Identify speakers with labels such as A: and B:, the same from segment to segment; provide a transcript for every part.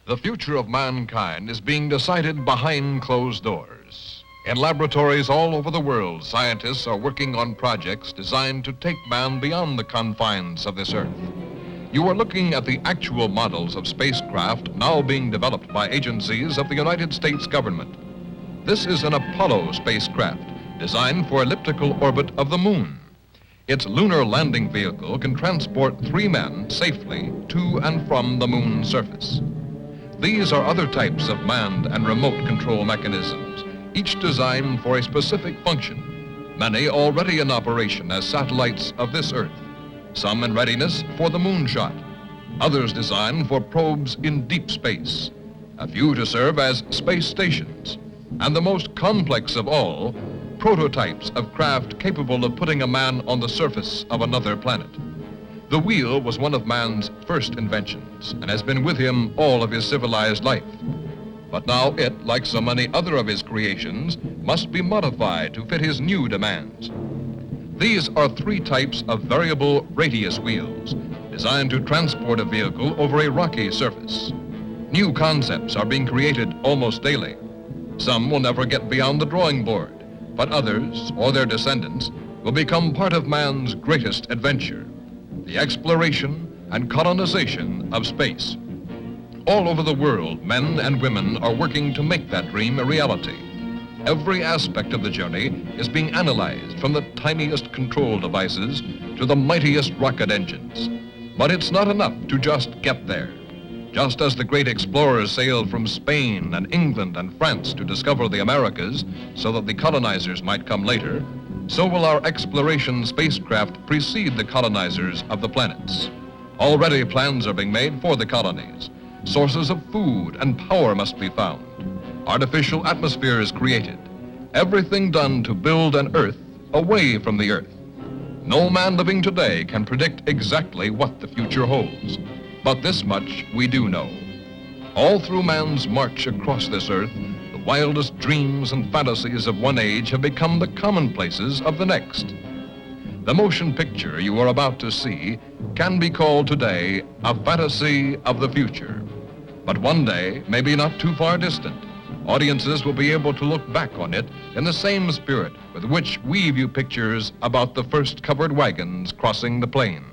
A: The future of mankind is being decided behind closed doors. In laboratories all over the world, scientists are working on projects designed to take man beyond the confines of this Earth. You are looking at the actual models of spacecraft now being developed by agencies of the United States government. This is an Apollo spacecraft designed for elliptical orbit of the moon. Its lunar landing vehicle can transport 3 men safely to and from the moon's surface. These are other types of manned and remote control mechanisms, each designed for a specific function, many already in operation as satellites of this Earth, some in readiness for the moonshot, others designed for probes in deep space, a few to serve as space stations, and the most complex of all, prototypes of craft capable of putting a man on the surface of another planet. The wheel was one of man's first inventions and has been with him all of his civilized life. But now it, like so many other of his creations, must be modified to fit his new demands. These are 3 types of variable radius wheels designed to transport a vehicle over a rocky surface. New concepts are being created almost daily. Some will never get beyond the drawing board, but others, or their descendants, will become part of man's greatest adventure, the exploration and colonization of space. All over the world, men and women are working to make that dream a reality. Every aspect of the journey is being analyzed, from the tiniest control devices to the mightiest rocket engines. But it's not enough to just get there. Just as the great explorers sailed from Spain and England and France to discover the Americas so that the colonizers might come later, so will our exploration spacecraft precede the colonizers of the planets. Already plans are being made for the colonies. Sources of food and power must be found. Artificial atmospheres created. Everything done to build an Earth away from the Earth. No man living today can predict exactly what the future holds. But this much we do know. All through man's march across this Earth, the wildest dreams and fantasies of one age have become the commonplaces of the next. The motion picture you are about to see can be called today a fantasy of the future. But one day, maybe not too far distant, audiences will be able to look back on it in the same spirit with which we view pictures about the first covered wagons crossing the plains.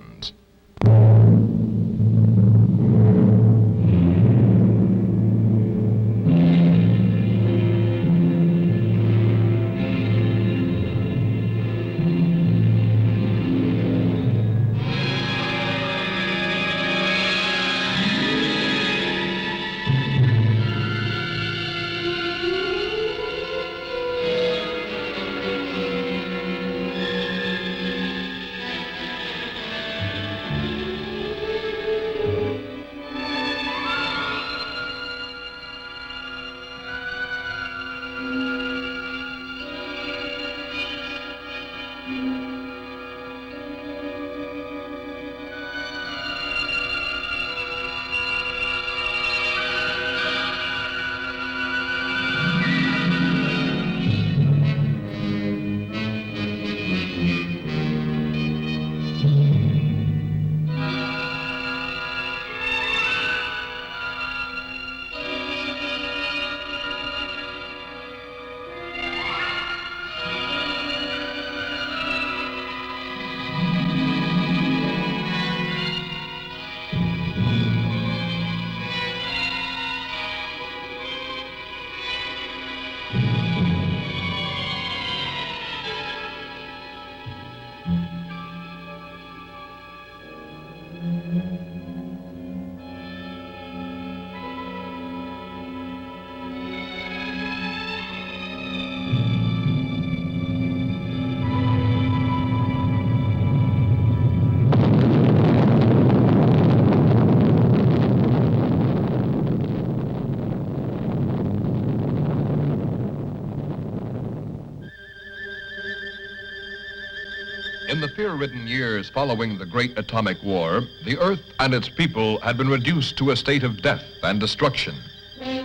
A: In the fear-ridden years following the Great Atomic War, the Earth and its people had been reduced to a state of death and destruction.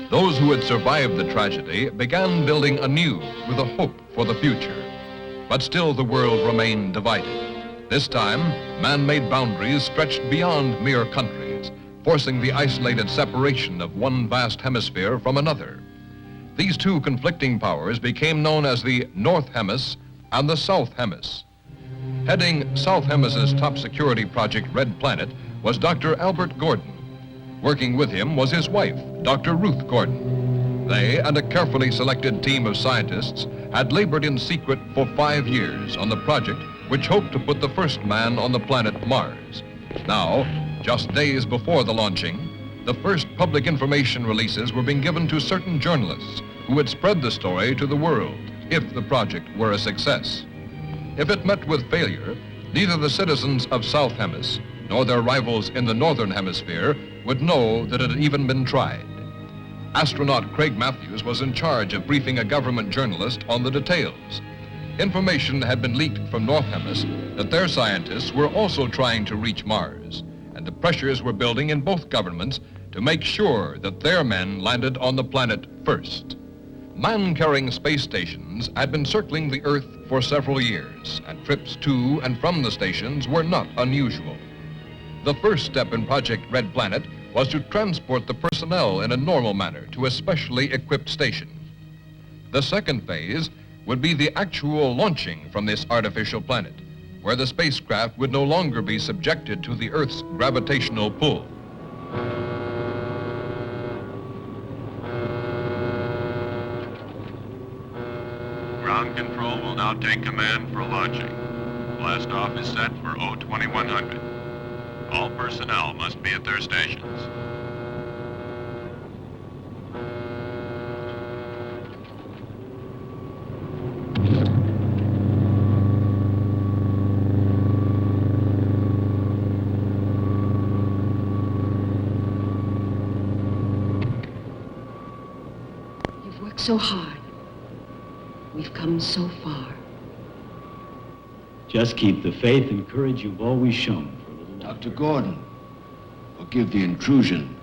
A: Those who had survived the tragedy began building anew with a hope for the future. But still the world remained divided. This time, man-made boundaries stretched beyond mere countries, forcing the isolated separation of one vast hemisphere from another. These two conflicting powers became known as the North Hemis and the South Hemis. Heading South Hemis's top security project, Red Planet, was Dr. Albert Gordon. Working with him was his wife, Dr. Ruth Gordon. They and a carefully selected team of scientists had labored in secret for 5 years on the project which hoped to put the first man on the planet Mars. Now, just days before the launching, the first public information releases were being given to certain journalists who would spread the story to the world if the project were a success. If it met with failure, neither the citizens of South Hemis nor their rivals in the Northern Hemisphere would know that it had even been tried. Astronaut Craig Matthews was in charge of briefing a government journalist on the details. Information had been leaked from North Hemis that their scientists were also trying to reach Mars, and the pressures were building in both governments to make sure that their men landed on the planet first. Man-carrying space stations had been circling the Earth for several years, and trips to and from the stations were not unusual. The first step in Project Red Planet was to transport the personnel in a normal manner to a specially equipped station. The second phase would be the actual launching from this artificial planet, where the spacecraft would no longer be subjected to the Earth's gravitational pull.
B: Ground control will now take command for launching. Blastoff is set for 02100. All personnel must be at their stations.
C: You've worked so hard. We've come so far.
D: Just keep the faith and courage you've always shown.
E: Dr. Gordon, forgive the intrusion.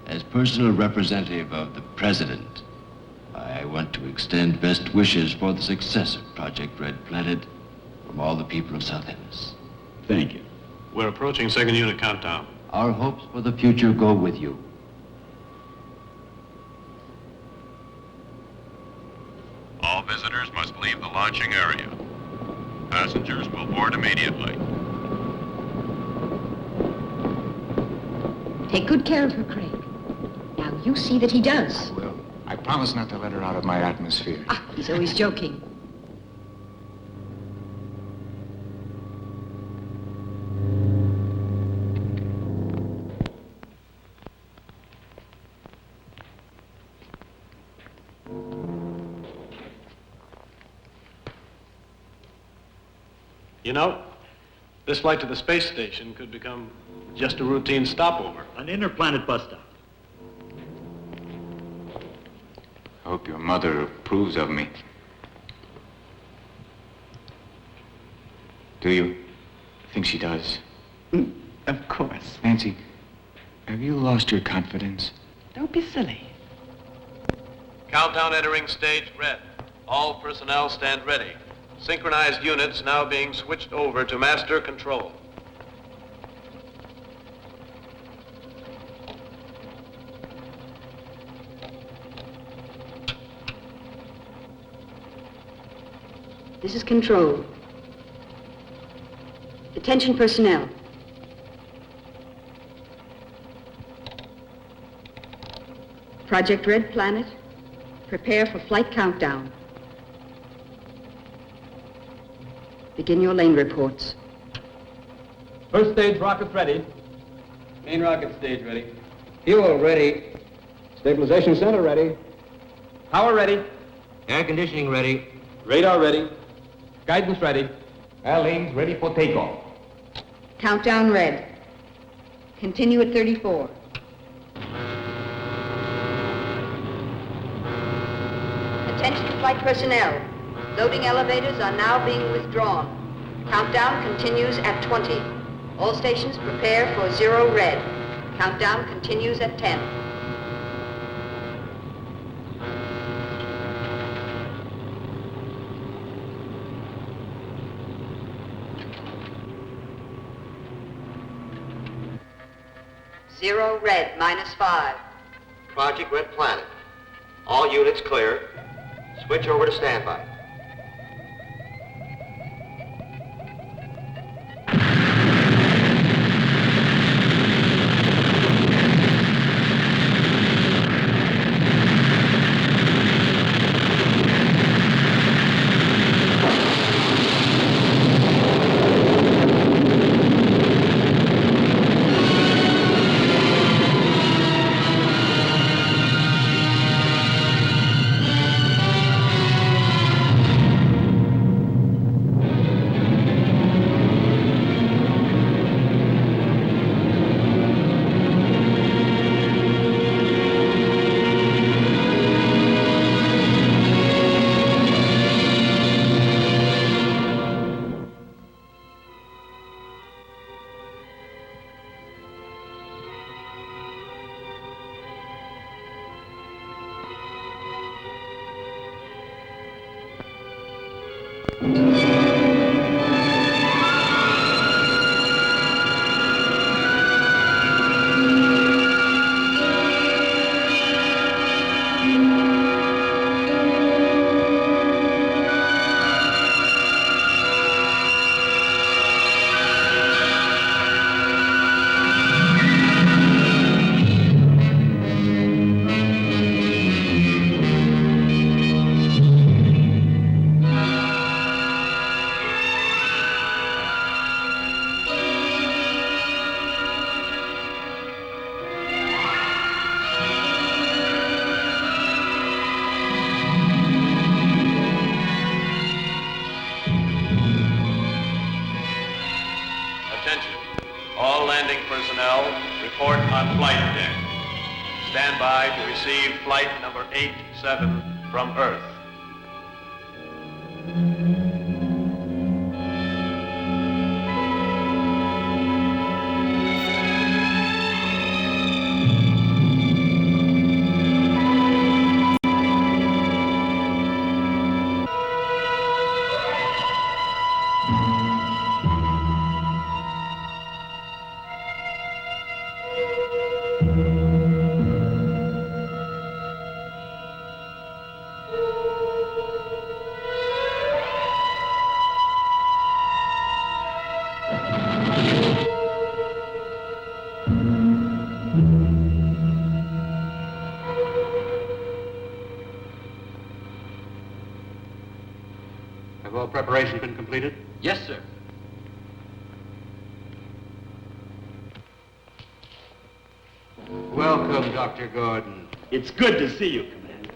E: As personal representative of the President, I want to extend best wishes for the success of Project Red Planet from all the people of South Hemis.
D: Thank you.
B: We're approaching second unit countdown.
E: Our hopes for the future go with you.
B: All visitors must leave the launching area. Passengers will board immediately.
C: Take good care of her, Craig. Now you see that he does.
F: I will. I promise not to let her out of my atmosphere.
C: Ah, he's always joking.
G: You know, this flight to the space station could become just a routine stopover.
D: An interplanet bus stop.
F: I hope your mother approves of me. Do you? I think she does.
H: Of course.
F: Nancy, have you lost your confidence?
H: Don't be silly.
G: Countdown entering stage red. All personnel stand ready. Synchronized units now being switched over to master control.
C: This is control. Attention personnel. Project Red Planet, prepare for flight countdown. Begin your lane reports.
I: First stage rockets ready.
G: Main rocket stage ready.
I: Fuel ready. Stabilization center ready. Power ready.
G: Air conditioning ready.
I: Radar ready. Guidance ready. All lanes ready for takeoff.
C: Countdown red. Continue at 34. Attention flight personnel. Loading elevators are now being withdrawn. Countdown continues at 20. All stations prepare for 0 red. Countdown continues at 10. 0 red, -5.
J: Project Red Planet. All units clear. Switch over to standby.
G: Report on flight deck. Stand by to receive flight number 87 from Earth.
K: Have all preparation been completed?
J: Yes, sir.
K: Welcome, Dr. Gordon.
D: It's good to see you, Commander.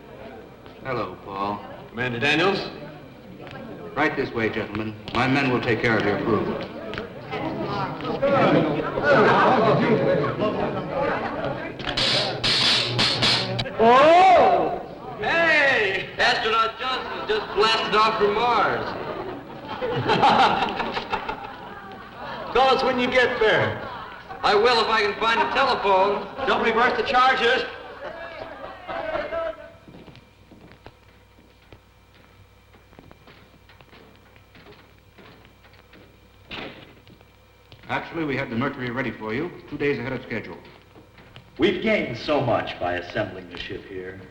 K: Hello, Paul.
G: Commander Daniels?
K: Right this way, gentlemen. My men will take care of your crew.
J: Oh! Hey! Astronaut Johnson just blasted off from Mars. Call us when you get there. I will if I can find a telephone. Don't reverse the charges.
K: Actually, we had the Mercury ready for you 2 days ahead of schedule.
D: We've gained so much by assembling the ship here.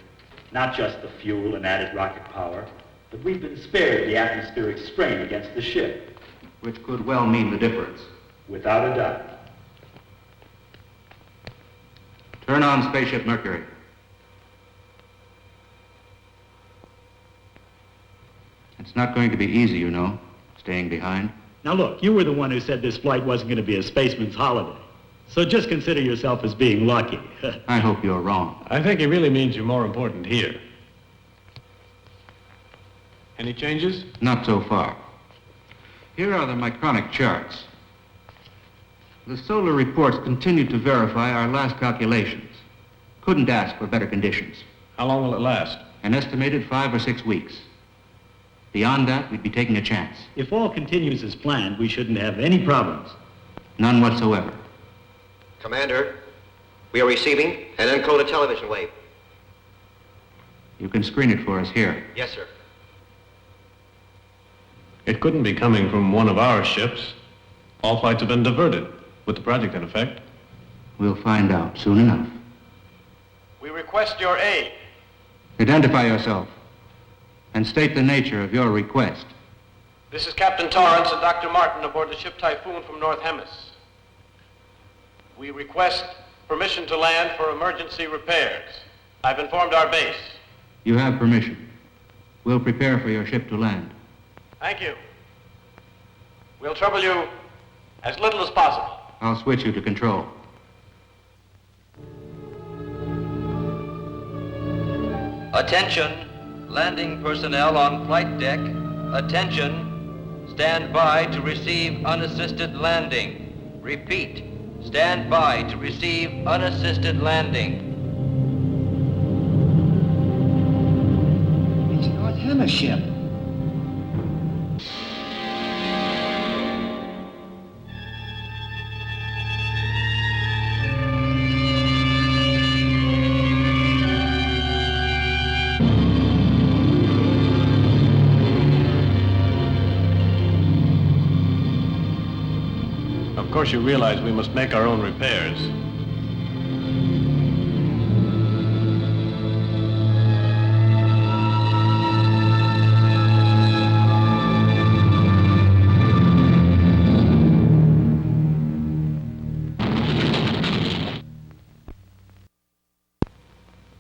D: Not just the fuel and added rocket power, but we've been spared the atmospheric strain against the ship.
K: Which could well mean the difference.
D: Without a doubt.
K: Turn on Spaceship Mercury. It's not going to be easy, you know, staying behind.
D: Now look, you were the one who said this flight wasn't going to be a spaceman's holiday. So just consider yourself as being lucky.
K: I hope you're wrong.
G: I think he really means you're more important here. Any changes?
K: Not so far. Here are the micronic charts. The solar reports continue to verify our last calculations. Couldn't ask for better conditions.
G: How long will it last?
K: An estimated 5 or 6 weeks. Beyond that, we'd be taking a chance.
D: If all continues as planned, we shouldn't have any problems.
K: None whatsoever.
J: Commander, we are receiving an encoded television wave.
K: You can screen it for us here.
J: Yes, sir.
G: It couldn't be coming from one of our ships. All flights have been diverted, with the project in effect.
K: We'll find out soon enough.
G: We request your aid.
K: Identify yourself and state the nature of your request.
G: This is Captain Tonunts and Dr. Martin aboard the ship Typhoon from North Hemis. We request permission to land for emergency repairs. I've informed our base.
K: You have permission. We'll prepare for your ship to land.
G: Thank you. We'll trouble you as little as possible.
K: I'll switch you to control.
J: Attention, landing personnel on flight deck. Attention, stand by to receive unassisted landing. Repeat, stand by to receive unassisted landing.
H: It's North Hemis ship.
G: Of course, you realize we must make our own repairs.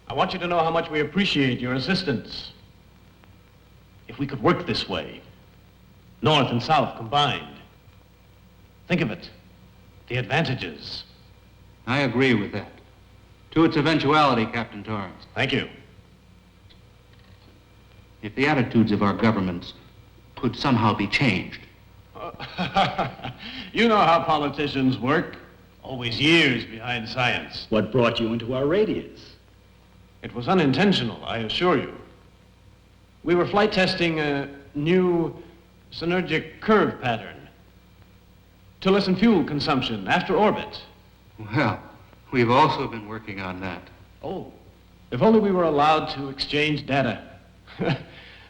G: I want you to know how much we appreciate your assistance. If we could work this way, North and South combined. Think of it. The advantages.
K: I agree with that. To its eventuality, Captain Torrance.
G: Thank you.
K: If the attitudes of our governments could somehow be changed.
G: You know how politicians work. Always years behind science.
D: What brought you into our radius?
G: It was unintentional, I assure you. We were flight testing a new synergic curve pattern to lessen fuel consumption after orbit.
K: Well, we've also been working on that.
G: Oh, if only we were allowed to exchange data.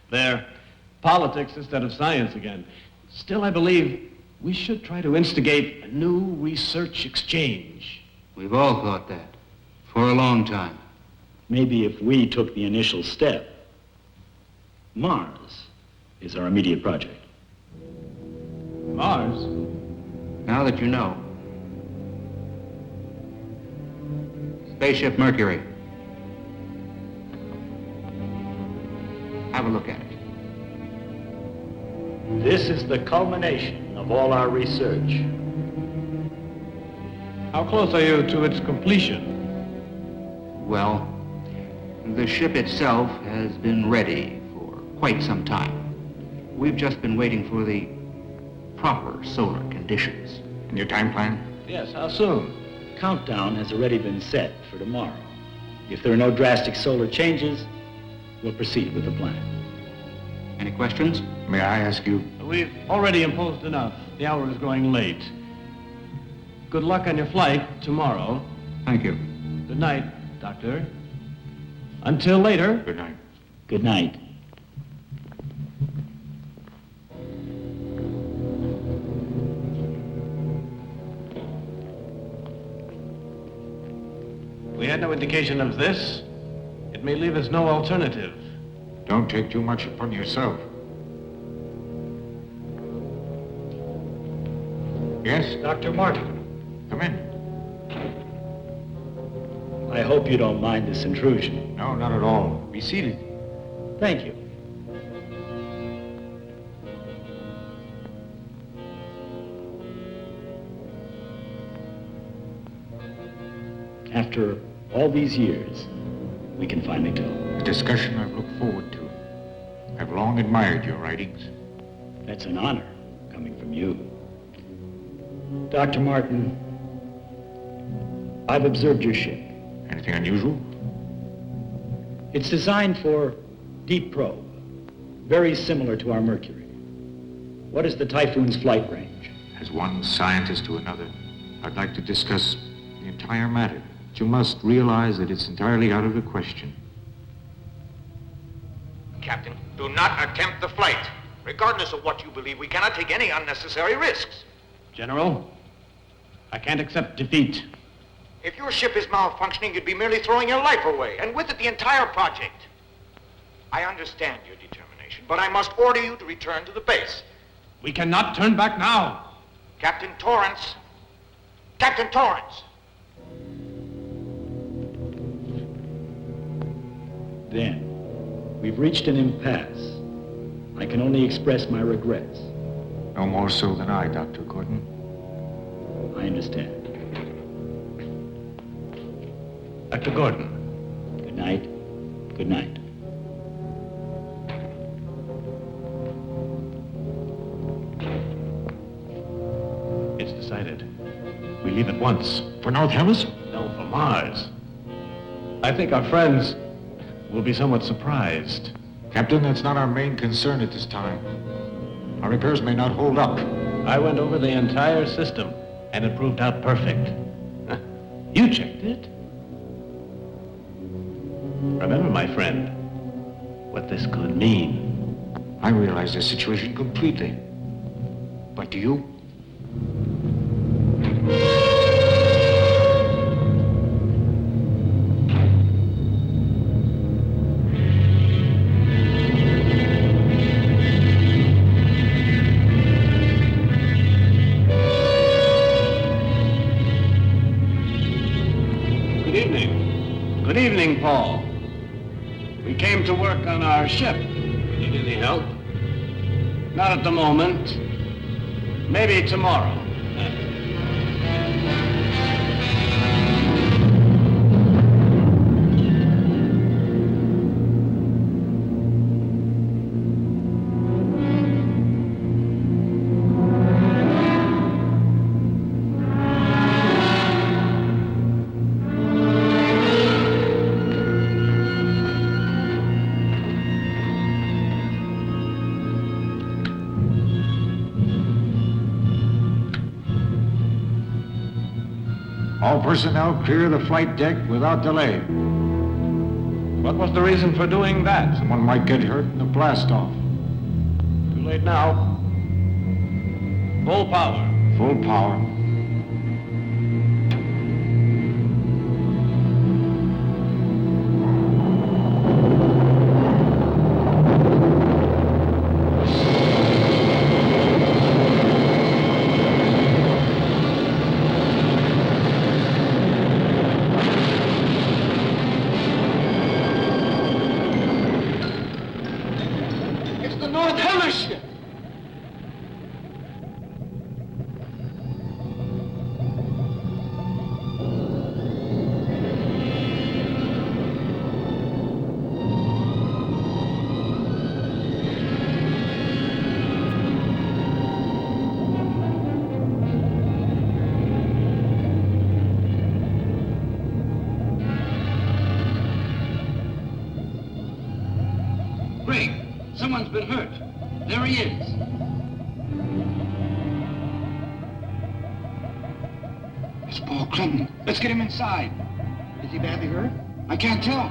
G: They're politics instead of science again. Still, I believe we should try to instigate a new research exchange.
K: We've all thought that for a long time.
D: Maybe if we took the initial step. Mars is our immediate project.
G: Mars?
K: Now that you know. Spaceship Mercury. Have a look at it.
D: This is the culmination of all our research.
G: How close are you to its completion?
K: Well, the ship itself has been ready for quite some time. We've just been waiting for the proper solar conditions.
F: And your time plan?
G: Yes, how soon?
D: Countdown has already been set for tomorrow. If there are no drastic solar changes, we'll proceed with the plan.
K: Any questions?
F: May I ask you?
G: We've already imposed enough. The hour is growing late. Good luck on your flight tomorrow.
K: Thank you.
G: Good night, Doctor. Until later.
F: Good night.
D: Good night.
G: We had no indication of this. It may leave us no alternative.
F: Don't take too much upon yourself. Yes?
D: Dr. Martin.
F: Come in.
D: I hope you don't mind this intrusion.
F: No, not at all. Be seated.
D: Thank you. After all these years, we can finally talk.
F: A discussion I've looked forward to. I've long admired your writings.
D: That's an honor coming from you. Dr. Martin, I've observed your ship.
F: Anything unusual?
D: It's designed for deep probe, very similar to our Mercury. What is the Typhoon's flight range?
F: As one scientist to another, I'd like to discuss the entire matter. But you must realize that it's entirely out of the question.
L: Captain, do not attempt the flight. Regardless of what you believe, we cannot take any unnecessary risks.
G: General, I can't accept defeat.
L: If your ship is malfunctioning, you'd be merely throwing your life away, and with it the entire project. I understand your determination, but I must order you to return to the base.
G: We cannot turn back now.
L: Captain Torrance. Captain Torrance.
M: Dan, we've reached an impasse. I can only express my regrets.
F: No more so than I, Dr. Gordon.
M: I understand.
G: Dr. Gordon.
M: Good night. Good night.
G: It's decided. We leave at once.
F: For North Hemisphere?
G: No, for Mars. I think our friends will be somewhat surprised.
F: Captain, that's not our main concern at this time. Our repairs may not hold up.
G: I went over the entire system, and it proved out perfect. You checked it? Remember, my friend, what this could mean.
F: I realize the situation completely. But do you?
G: Good evening, Paul. We came to work on our ship. Need any help? Not at the moment. Maybe tomorrow.
F: All personnel clear the flight deck without delay.
G: What was the reason for doing that?
F: Someone might get hurt in the blast-off.
G: Too late now. Full power.
F: Full power.
K: Someone's been hurt. There he is. It's Paul Clinton. Let's get him inside. Is he badly hurt? I can't tell.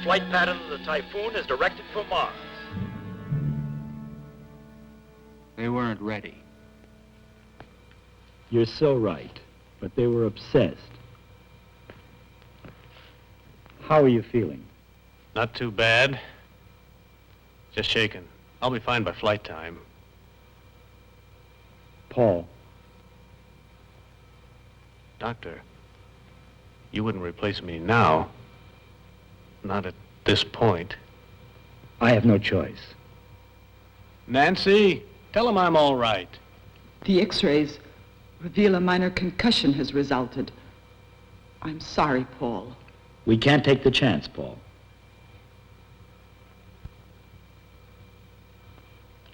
D: Flight pattern of the Typhoon is directed for Mars.
K: They weren't ready.
M: You're so right, but they were obsessed. How are you feeling?
G: Not too bad. Just shaken. I'll be fine by flight time.
M: Paul.
G: Doctor, you wouldn't replace me now. Not at this point.
M: I have no choice.
G: Nancy, tell him I'm all right.
H: The x-rays reveal a minor concussion has resulted. I'm sorry, Paul.
M: We can't take the chance, Paul.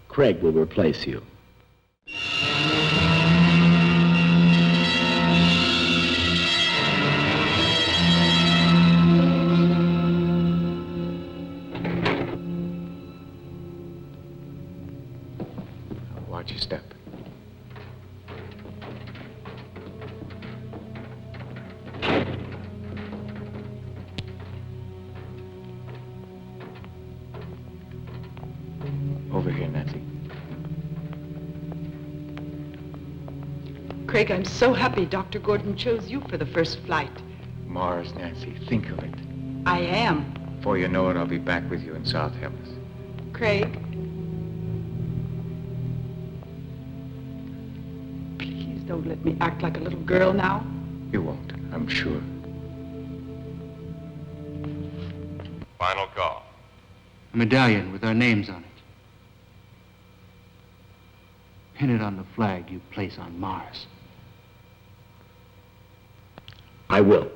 M: Craig will replace you.
F: Watch your step. Over here, Nancy.
H: Craig, I'm so happy Dr. Gordon chose you for the first flight.
F: Mars, Nancy, think of it.
H: I am.
F: Before you know it, I'll be back with you in South Hellas.
H: Craig. Please don't let me act like a little girl now.
F: You won't, I'm sure.
B: Final call.
K: A medallion with our names on it. Pin it on the flag you place on Mars.
M: I will.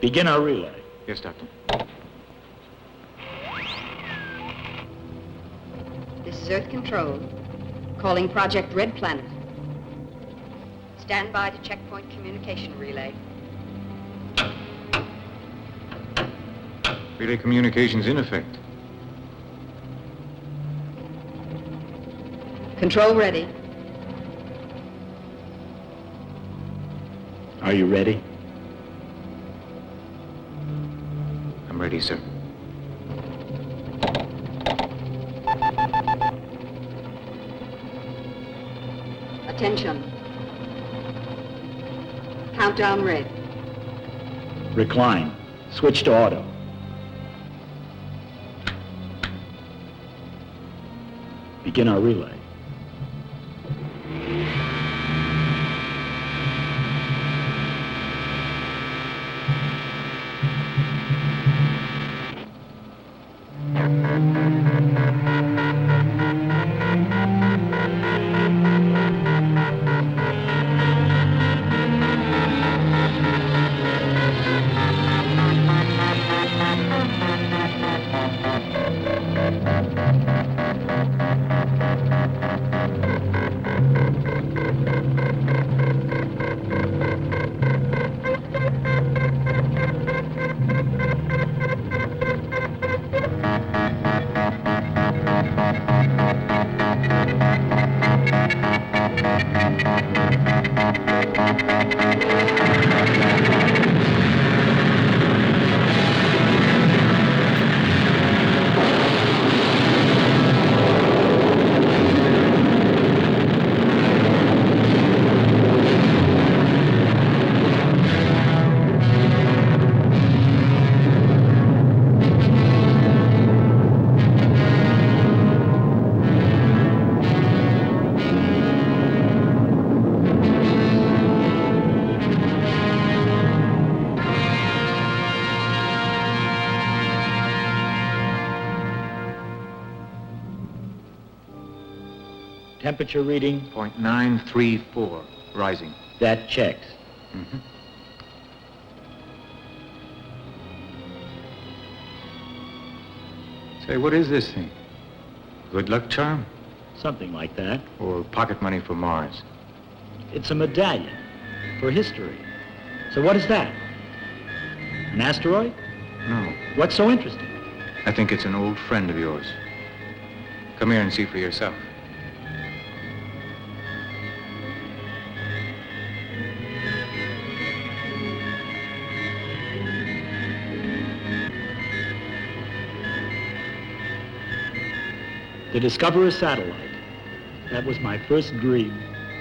M: Begin our relay.
F: Yes, Doctor.
C: This is Earth Control, calling Project Red Planet. Stand by to checkpoint communication relay.
F: Relay communications in effect.
C: Control ready.
M: Are you ready?
F: I'm ready, sir.
C: Attention. Countdown red.
M: Recline. Switch to auto. Begin our relay. Temperature reading?
F: 0.934, rising.
M: That checks.
F: Mm-hmm. Say, what is this thing? Good luck charm?
M: Something like that.
F: Or pocket money for Mars?
M: It's a medallion for history. So what is that? An asteroid?
F: No.
M: What's so interesting?
F: I think it's an old friend of yours. Come here and see for yourself.
M: To discover a satellite. That was my first dream.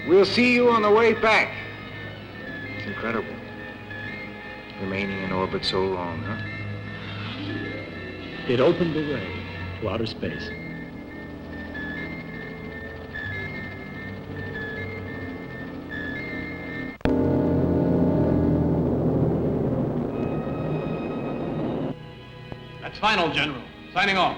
F: We'll see you on the way back. It's incredible. Remaining in orbit so long, huh?
M: It opened the way to outer space.
G: That's final, General. Signing off.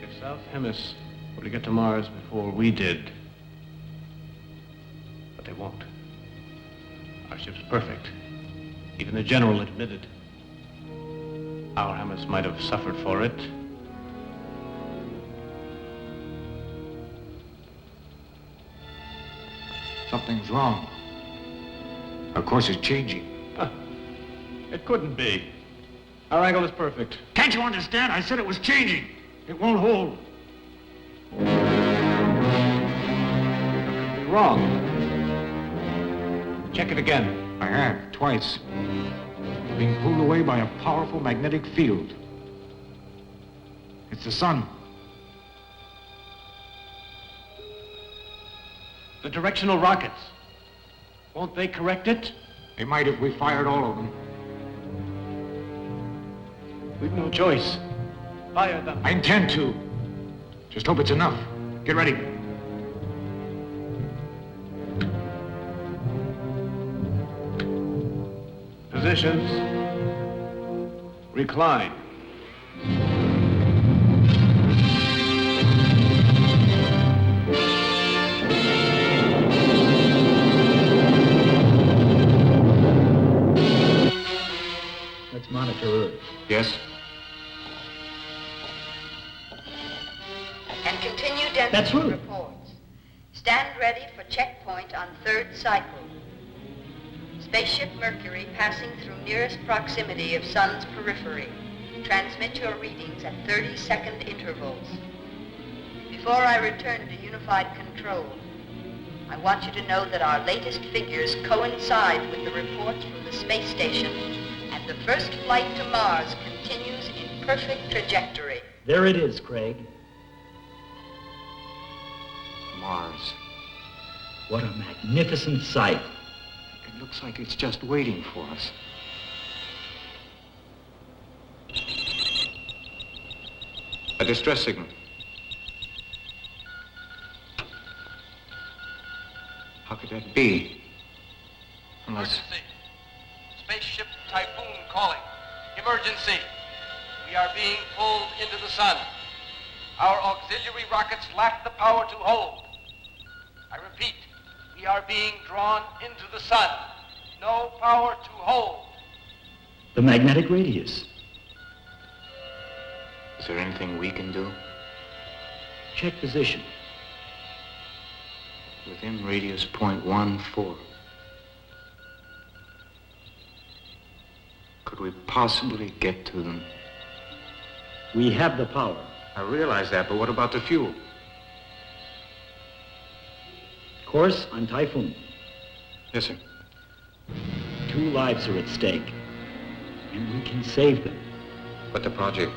G: If South Hemis were to get to Mars before we did, but they won't. Our ship's perfect. Even the General admitted. Our Hemis might have suffered for it.
F: Something's wrong. Our course is changing.
G: It couldn't be. Our angle is perfect.
L: Can't you understand? I said it was changing. It won't hold.
G: You're wrong. Check it again.
F: I have, twice. Being pulled away by a powerful magnetic field. It's the sun.
G: The directional rockets. Won't they correct it?
F: They might if we fired all of them.
G: We've no choice. Fire them.
F: I intend to. Just hope it's enough. Get ready.
G: Positions. Recline.
M: Let's monitor Earth.
F: Yes?
C: And continue density
M: That's right.
C: reports. Stand ready for checkpoint on third cycle. Spaceship Mercury passing through nearest proximity of Sun's periphery. Transmit your readings at 30-second intervals. Before I return to unified control, I want you to know that our latest figures coincide with the reports from the space station, and the first flight to Mars continues in perfect trajectory.
M: There it is, Craig.
F: Mars.
M: What a magnificent sight.
F: It looks like it's just waiting for us. A distress signal. How could that be? Unless...
J: Emergency. Spaceship Typhoon calling. Emergency. We are being pulled into the sun. Our auxiliary rockets lack the power to hold. I repeat, we are being drawn into the sun. No power to hold.
M: The magnetic radius.
F: Is there anything we can do?
M: Check position.
F: Within radius 0.14. Could we possibly get to them?
M: We have the power.
F: I realize that, but what about the fuel?
M: Course on Typhoon.
F: Yes, sir.
M: 2 lives are at stake, and we can save them.
F: But the project?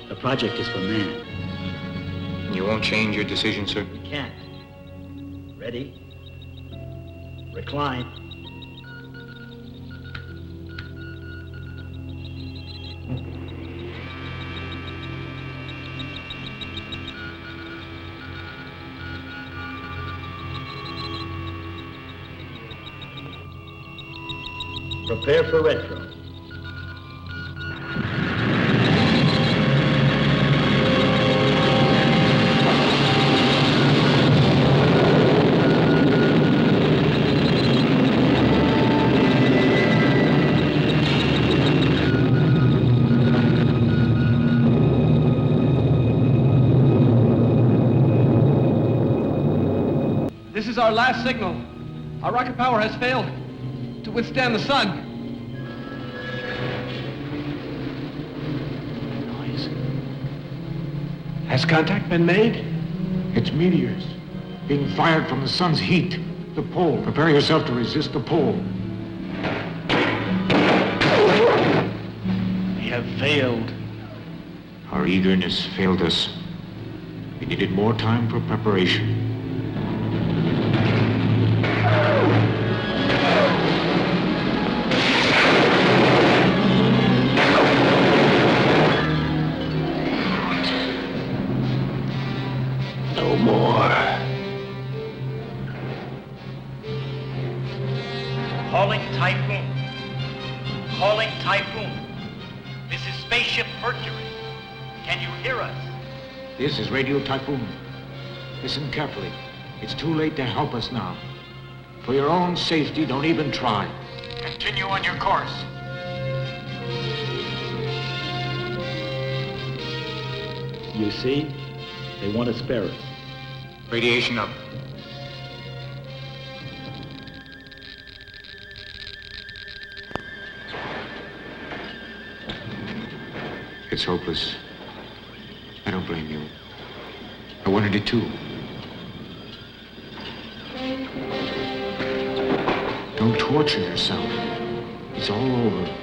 M: The project is for man.
F: You won't change your decision, sir?
M: We can't. Ready? Recline. Prepare for retro.
J: This is our last signal. Our rocket power has failed to withstand the sun.
F: Noise.
G: Has contact been made?
F: It's meteors being fired from the sun's heat. The pole. Prepare yourself to resist the pole.
G: We have failed.
F: Our eagerness failed us. We needed more time for preparation.
G: No more.
N: Calling Typhoon. Calling Typhoon. This is Spaceship Mercury. Can you hear us?
F: This is Radio Typhoon. Listen carefully. It's too late to help us now. For your own safety, don't even try. Continue on your course.
M: You see? They want to spare us.
F: Radiation up. It's hopeless. I don't blame you. I wanted it too. Don't torture yourself. It's all over.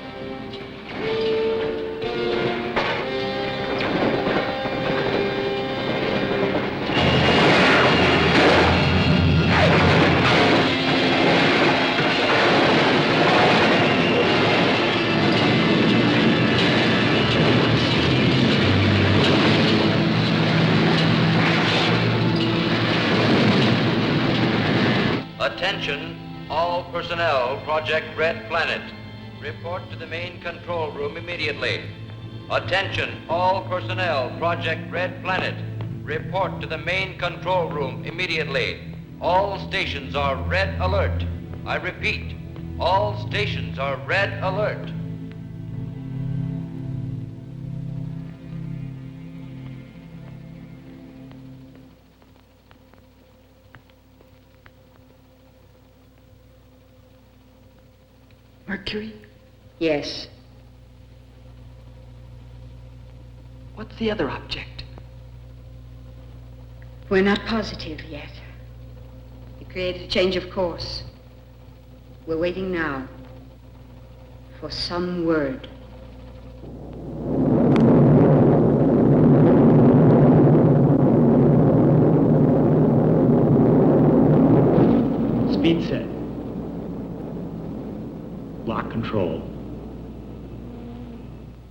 O: Attention, all personnel, Project Red Planet. Report to the main control room immediately. Attention, all personnel, Project Red Planet. Report to the main control room immediately. All stations are red alert. I repeat, all stations are red alert.
H: Mercury?
C: Yes.
H: What's the other object?
C: We're not positive yet. It created a change of course. We're waiting now for some word.
M: Speed set. Lock control.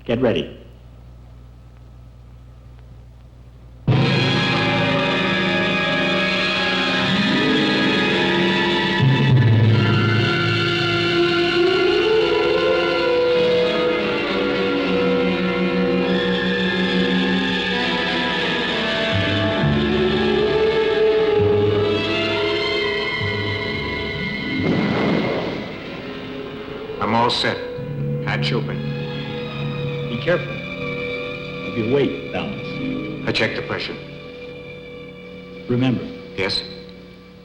M: Get ready.
F: I'm all set. Hatch open.
M: Be careful of your weight balance.
F: I checked the pressure.
M: Remember,
F: Yes?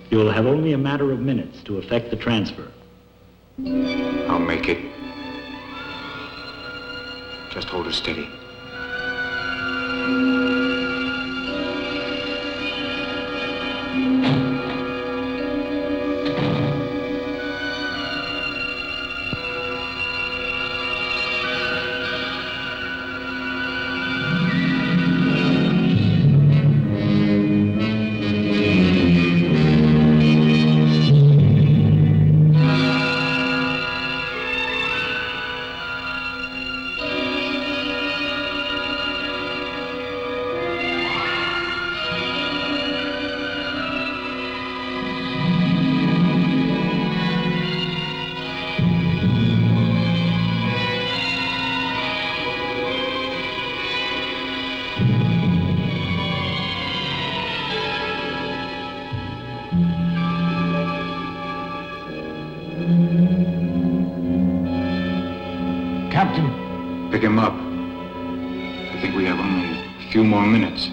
M: you will have only a matter of minutes to effect the transfer.
F: I'll make it. Just hold her steady. Captain! Pick him up. I think we have only a few more minutes.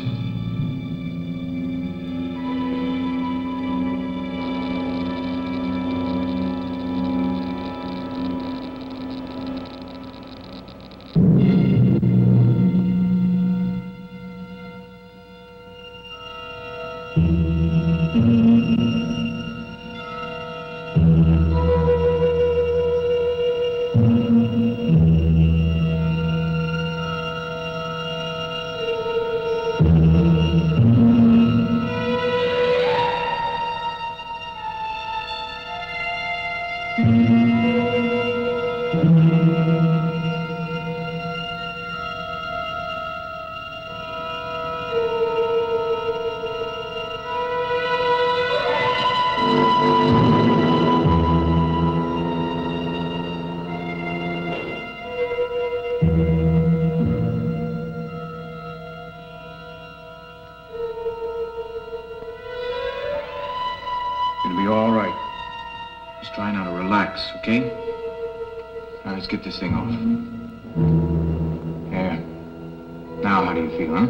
F: you feel, huh?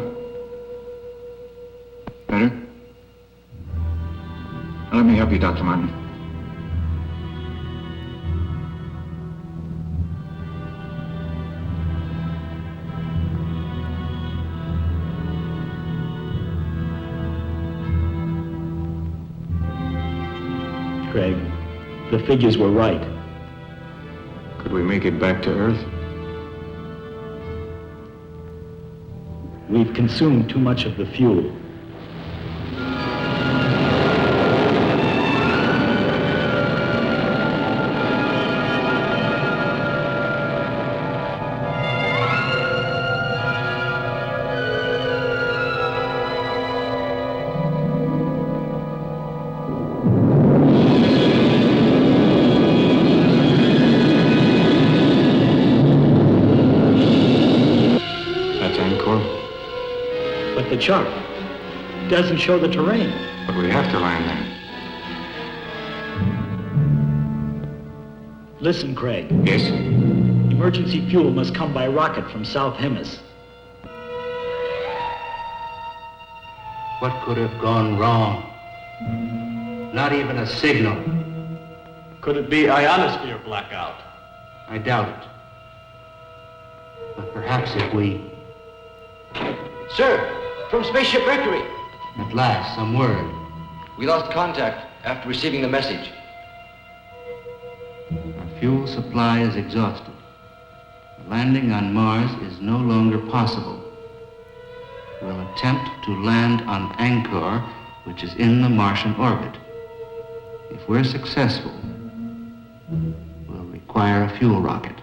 F: Better? Now, let me help you, Dr. Martin.
M: Craig, the figures were right.
F: Could we make it back to Earth?
M: We've consumed too much of the fuel. The chart doesn't show the terrain.
F: But we have to land there.
M: Listen, Craig.
F: Yes?
M: Emergency fuel must come by rocket from South Hemis.
K: What could have gone wrong? Not even a signal.
G: Could it be ionosphere blackout?
K: I doubt it. But perhaps if we...
J: Sir, from Spaceship Mercury.
K: At last, some word.
O: We lost contact after receiving the message.
K: Our fuel supply is exhausted. Landing on Mars is no longer possible. We'll attempt to land on Angkor, which is in the Martian orbit. If we're successful, we'll require a fuel rocket.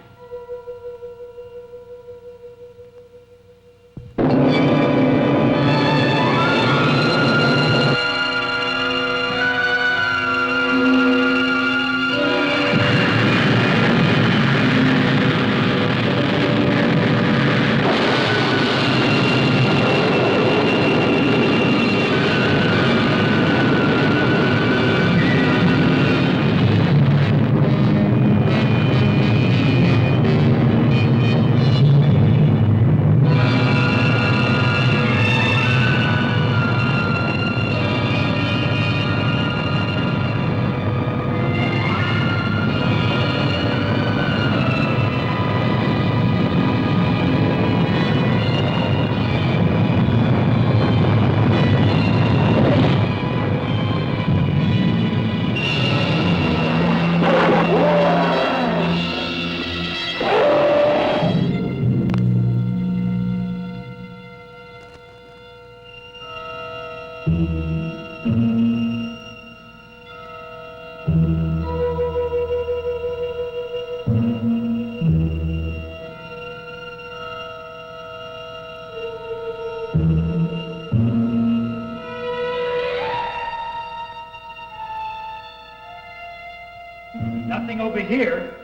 M: Nothing over here.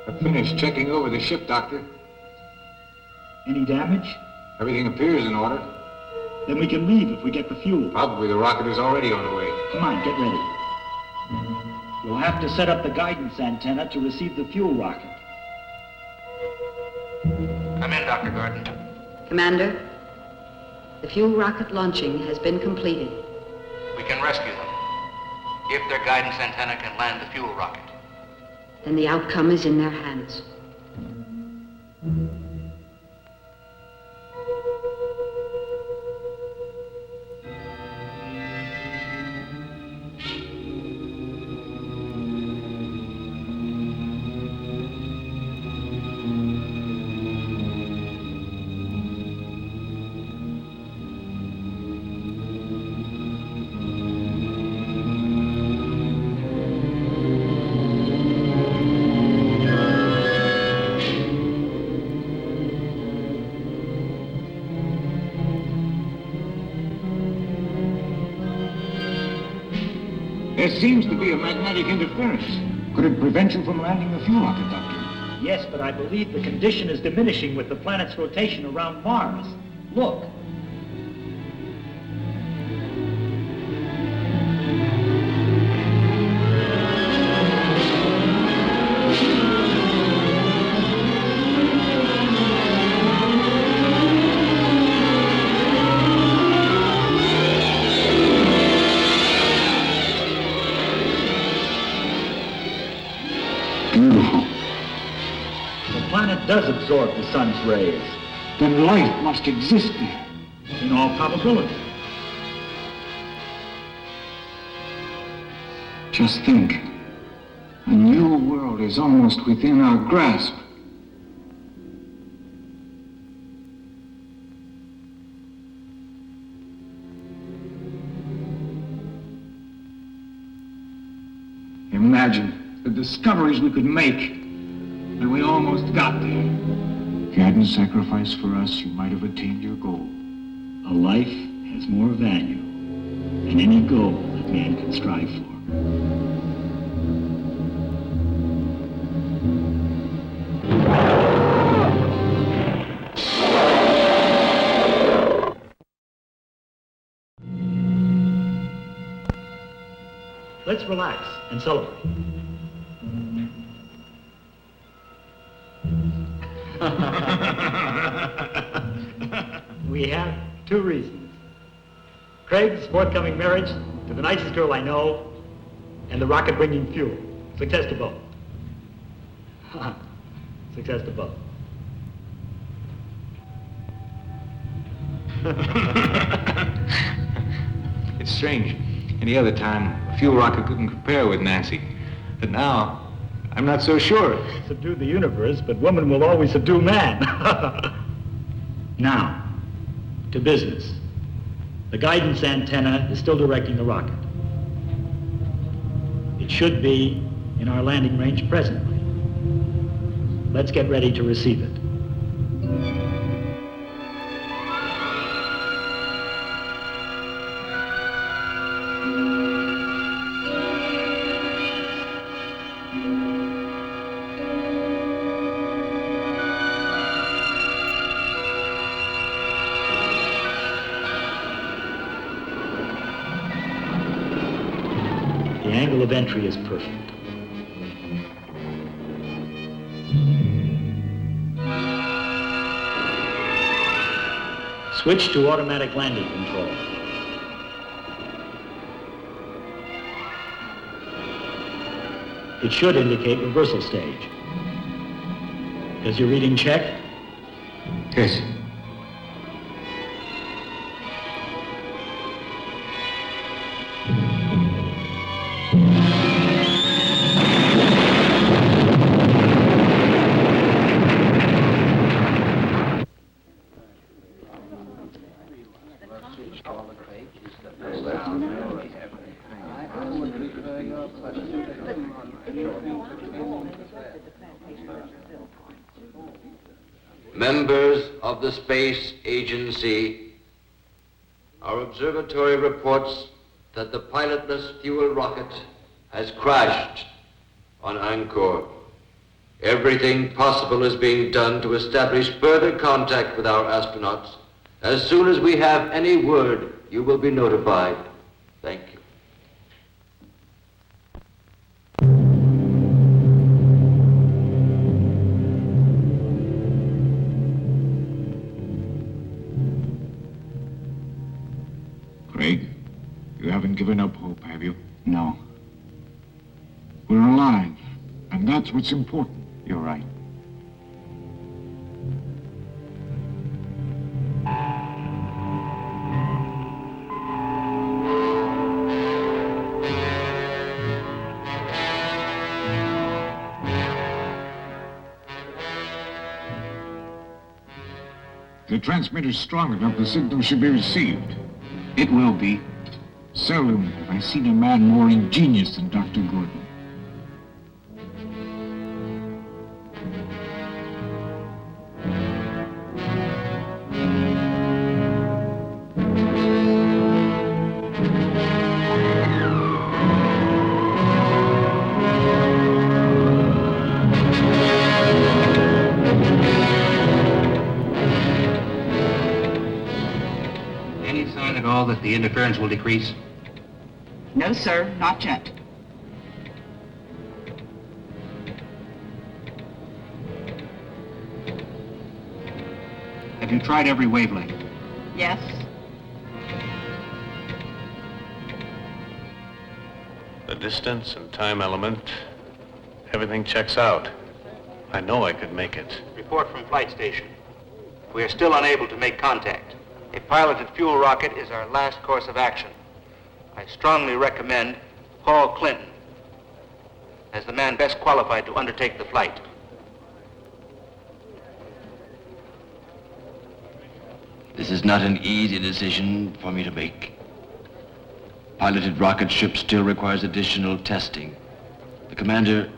F: I've finished checking over the ship, Doctor.
M: Any damage?
F: Everything appears in order.
M: Then we can leave if we get the fuel.
F: Probably the rocket is already on the way.
M: Come on, get ready. We'll have to set up the guidance antenna to receive the fuel rocket.
K: Come in, Dr. Gordon.
C: Commander, the fuel rocket launching has been completed.
K: We can rescue them. If their guidance antenna can land the fuel rocket.
C: Then the outcome is in their hands.
F: There seems to be a magnetic interference. Could it prevent you from landing the fuel rocket, Doctor?
M: Yes, but I believe the condition is diminishing with the planet's rotation around Mars. Look. absorb the sun's rays.
F: Then life must exist there.
M: In all probability.
F: Just think, a new world is almost within our grasp. Imagine the discoveries we could make when we almost got there. If you hadn't sacrificed for us, you might have attained your goal.
M: A life has more value than any goal that man can strive for. Let's relax and celebrate. We have two reasons. Craig's forthcoming marriage to the nicest girl I know, and the rocket bringing fuel. Success to both. Success to both.
P: It's strange. Any other time, a fuel rocket couldn't compare with Nancy. But now, I'm not so sure.
M: Subdue the universe, but woman will always subdue man. Now, to business. The guidance antenna is still directing the rocket. It should be in our landing range presently. Let's get ready to receive it. The angle of entry is perfect. Switch to automatic landing control. It should indicate reversal stage. Does your reading check?
P: Yes.
O: Members of the Space Agency, our observatory reports that the pilotless fuel rocket has crashed on Angkor. Everything possible is being done to establish further contact with our astronauts. As soon as we have any word, you will be notified. Thank you.
F: Craig, you haven't given up hope, have you? No. We're alive, and that's what's important. You're right. The transmitter's strong enough, the signal should be received. It will be. Seldom have I seen a man more ingenious than Dr. Gurgen.
K: That the interference will decrease?
H: No, sir, not yet.
K: Have you tried every wavelength?
H: Yes.
B: The distance and time element, everything checks out. I know I could make it.
K: report from flight station. We are still unable to make contact. A piloted fuel rocket is our last course of action. I strongly recommend Paul Clinton as the man best qualified to undertake the flight.
E: This is not an easy decision for me to make. Piloted rocket ship still requires additional testing. The commander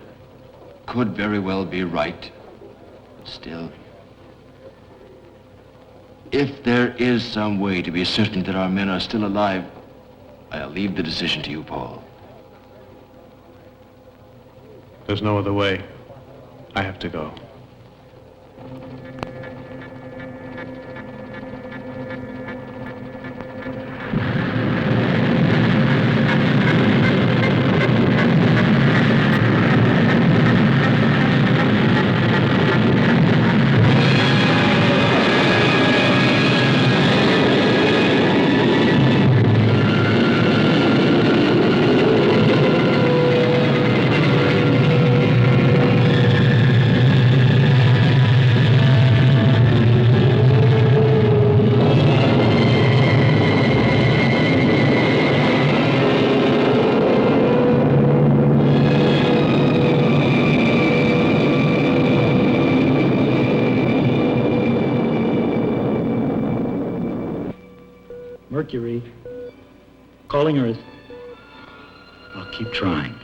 E: could very well be right, but still. If there is some way to be certain that our men are still alive, I'll leave the decision to you, Paul.
G: There's no other way. I have to go.
M: Mercury. Calling Earth. I'll keep trying.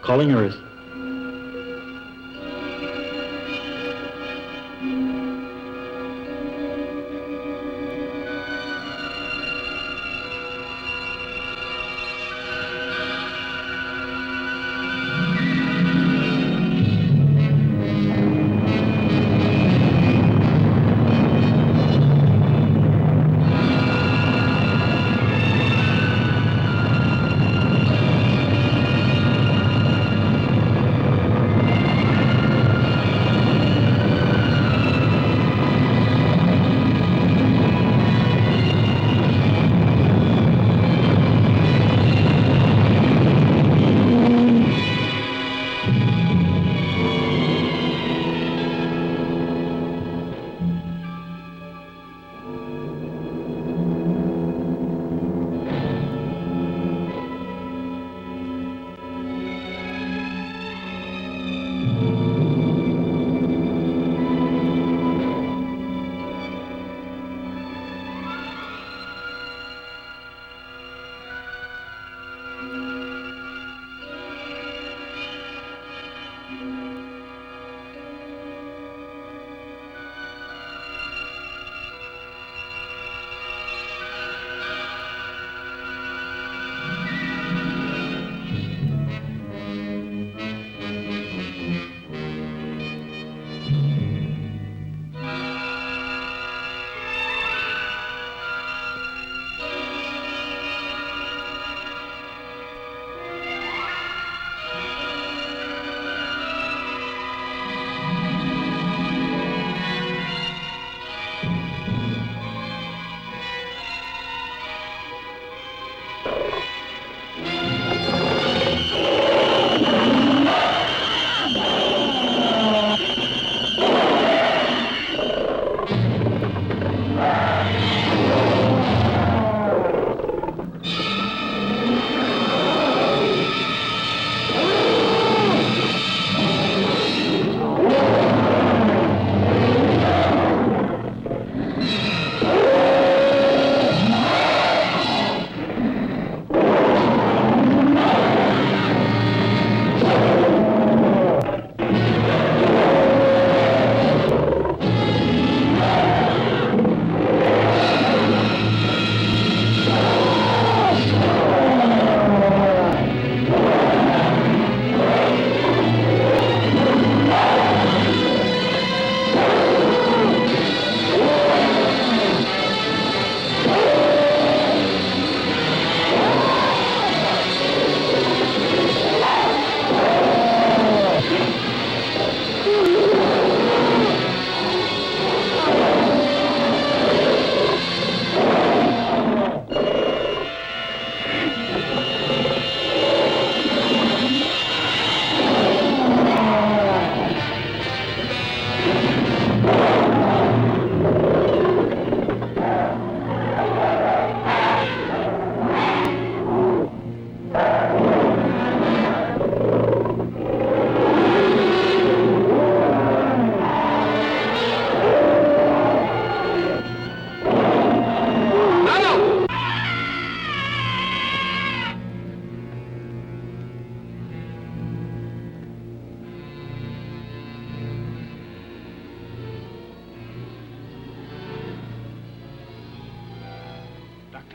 M: Calling Earth.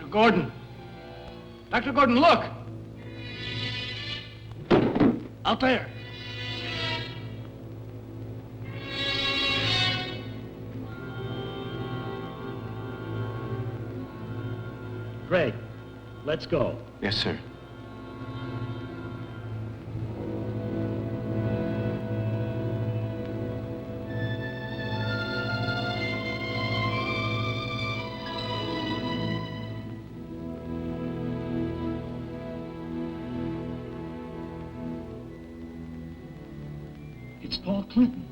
G: Dr. Gordon! Dr. Gordon, look! Out there!
M: Craig, let's go.
P: Yes, sir.
M: It's Paul Clinton.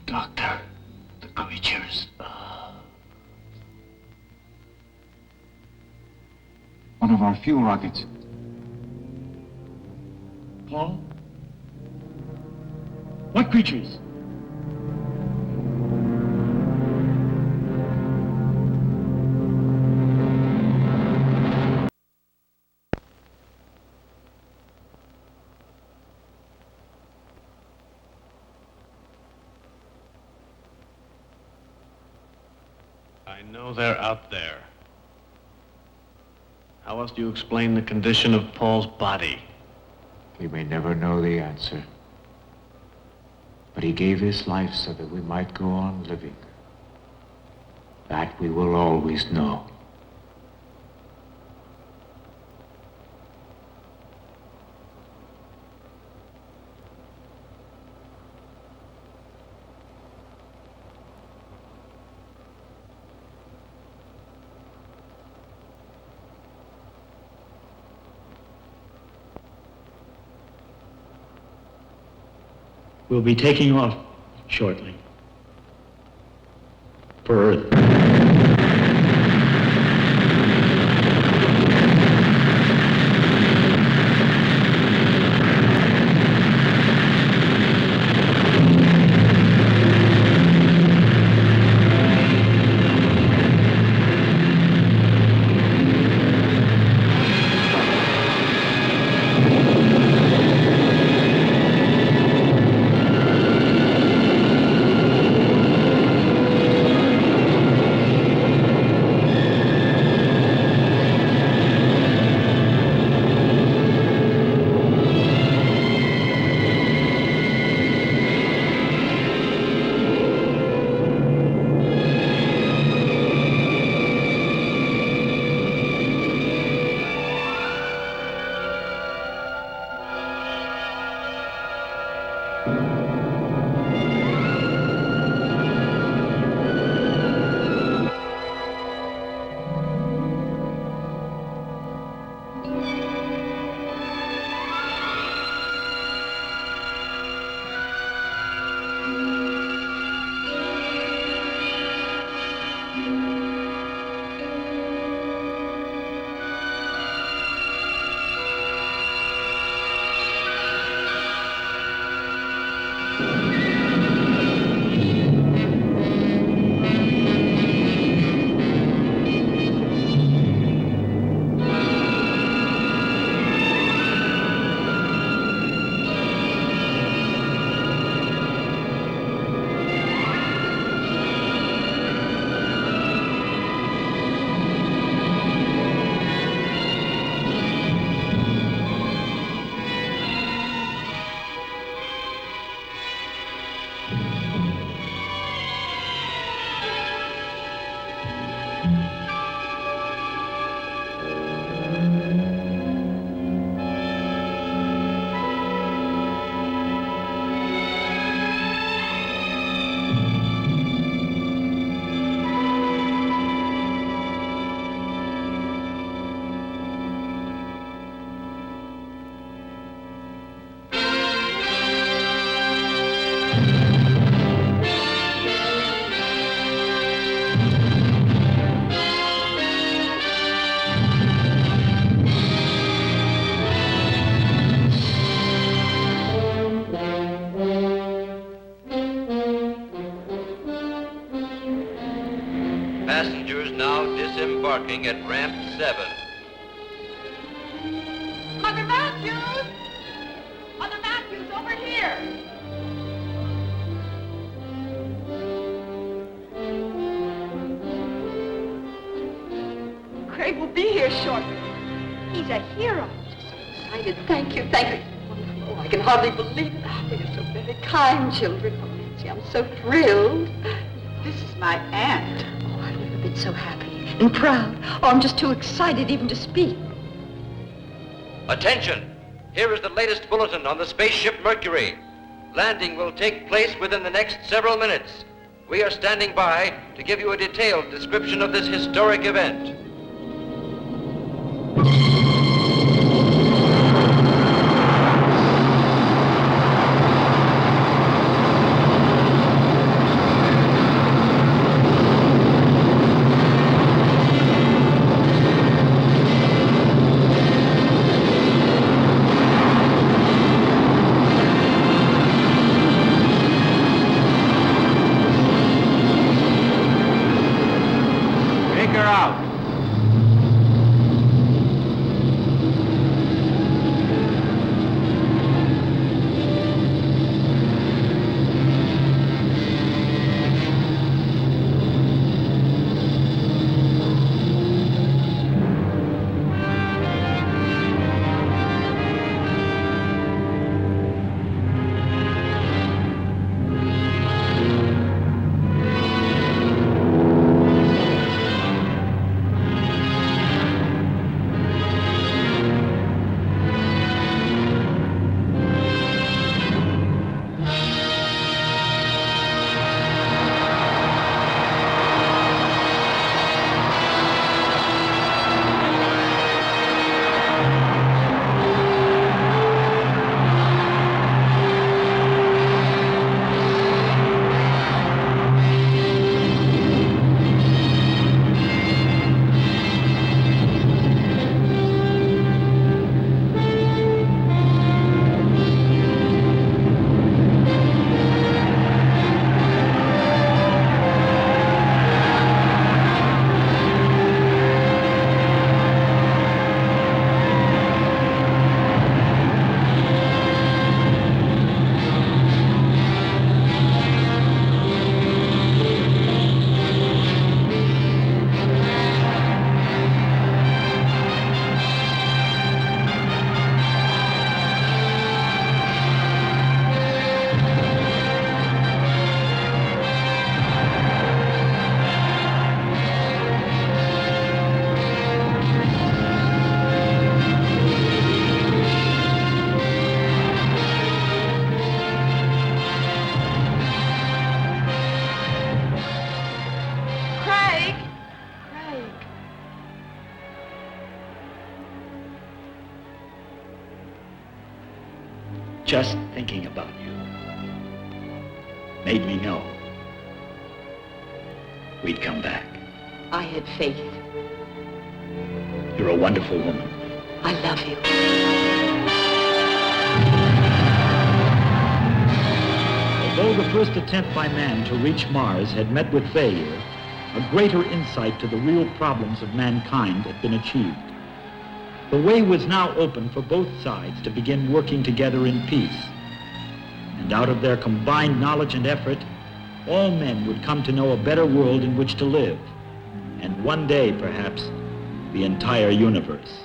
F: Doctor, the creatures.
P: One of our fuel rockets.
M: Paul? What creatures?
G: I know they're out there. How else do you explain the condition of Paul's body?
P: We may never know the answer. But he gave his life so that we might go on living. That we will always know.
M: We'll be taking off shortly. For Earth.
O: Passengers now disembarking at ramp 7.
Q: Mother Matthews! Mother Matthews, over here!
C: Craig will be here shortly. He's a hero. I'm just so excited. Thank you. It's wonderful. Oh, I can hardly believe it. Oh, you're so very kind, children. Oh, Nancy, I'm so thrilled.
H: This is my aunt.
C: Oh, I've never been so happy and proud. Oh, I'm just too excited even to speak.
O: Attention! Here is the latest bulletin on the spaceship Mercury. Landing will take place within the next several minutes. We are standing by to give you a detailed description of this historic event.
D: Just thinking about you made me know we'd come back.
C: I had faith.
D: You're a wonderful woman.
C: I love you.
M: Although the first attempt by man to reach Mars had met with failure, a greater insight to the real problems of mankind had been achieved. The way was now open for both sides to begin working together in peace. And out of their combined knowledge and effort, all men would come to know a better world in which to live. And one day, perhaps, the entire universe.